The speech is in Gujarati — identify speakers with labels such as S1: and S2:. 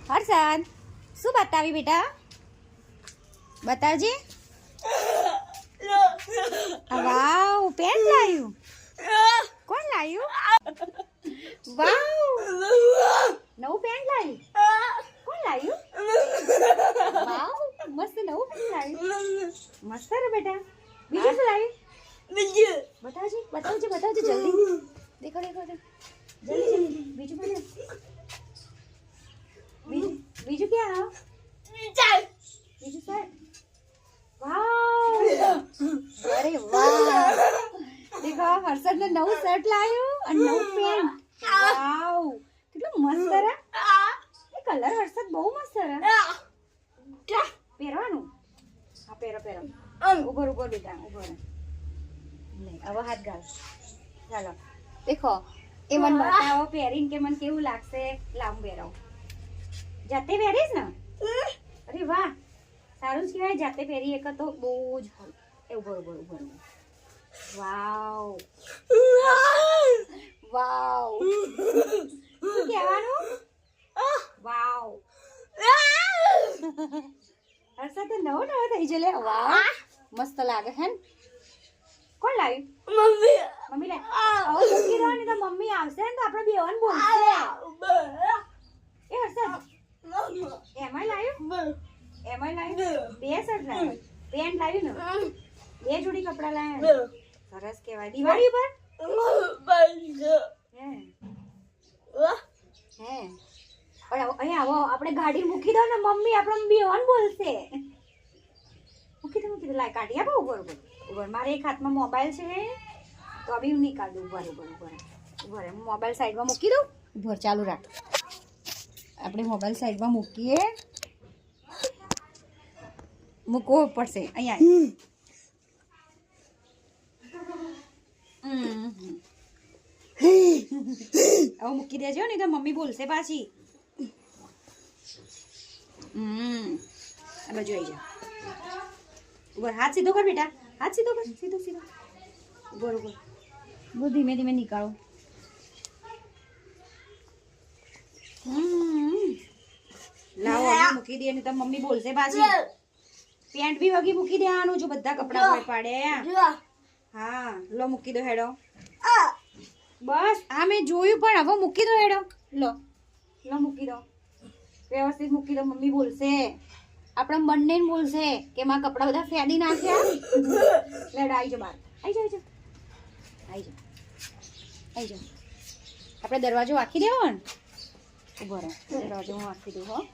S1: હર્ષદ શું બતાવી બેટા બતાવજે વાવ પેન લાવ્યું કોણ લાવ્યું વાવ નવું પેન લાવ્યું કોણ લાવ્યું વાવ મસ્ત નવું પેન લાવ્યું મસ્ત રે બેટા બીજું શું લાવ્યું બતાવજે જલ્દી દેખો જલ્દી બીજું બોલો બીજું ક્યાં બીજું સર વાવ અરે વાહ દેખો હર્ષદ ને નવું શર્ટ લાવ્યું અને નવું પેન્ટ વાવ કેટલું મસ્ત રે એ કલર હર્ષદ બહુ મસ્ત રે પહેરવાનું હા પહેરો ઉભો બેટા ઉભો રે નહીં હવે હાથ ગાળ ચાલો દેખો એ મને બતાવો પહેરીને કે મને કેવું લાગશે લાંબુ પહેરાવ જાતે પહેરીશ ને અરે વાહ સારું જ કહેવાય જાતે પહેરી એક તો બહુ જ એવું બરોબર વાવ શું કહેવાનું વાવ હર્ષદ તો નવો થઈ જલે વાવ મસ્ત લાગે હે કોણ લાવ્યું મમ્મી લાવી મૂકી દો ને તો મમ્મી આવશે ને તો આપણે બેવાન બોલશે એ હર્ષદ એમાં લાવ્યું બે શર્ટ લાવ્યું પેન્ટ લાવ્યું ને બે જોડી કપડા લાવ્યા સરસ કહેવાય દિવાળી પર હે પણ અહીંયા આવો આપણે ગાડી મૂકી દો ને મમ્મી આપણે બેવાન બોલશે મૂકી દો લાય કાઢી આપો ઉભર મારે એક હાથમાં મોબાઈલ છે તો અભી હું નહીં કાઢું ઉભર હું મોબાઈલ સાઈડમાં મૂકી દઉં ઉભર ચાલુ રાખ આપણે મોબાઈલ સાઈડમાં મૂકીએ મૂકવો પડશે અહીંયા હવે મૂકી દેજો ને તો મમ્મી બોલશે પાછી આ બાજુ આવી જા ઉભર હાથ સીધો કર બેટા હાથ સીધો કર સીધો ઉભર બહુ ધીમે ધીમે નીકાળો લાવો મૂકી દે ને તો મમ્મી બોલશે પાછી પેન્ટ બી વગી મૂકી દેવાનું જો બધા કપડા ભર પાડે હા લો મૂકી દો હેડો બસ આ મેં જોયું પણ હવે મૂકી દો હેડો લો મૂકી દો વ્યવસ્થિત મૂકી દો મમ્મી બોલશે આપણે બંને બોલશે કે માં કપડા બધા ફેડી નાખ્યા લેડ આવી જાઓ બહાર આવી જાઓ આપણે દરવાજો વાંકી દેવો ને ઉભો રહો દરવાજો હું વાંકી દઉં હો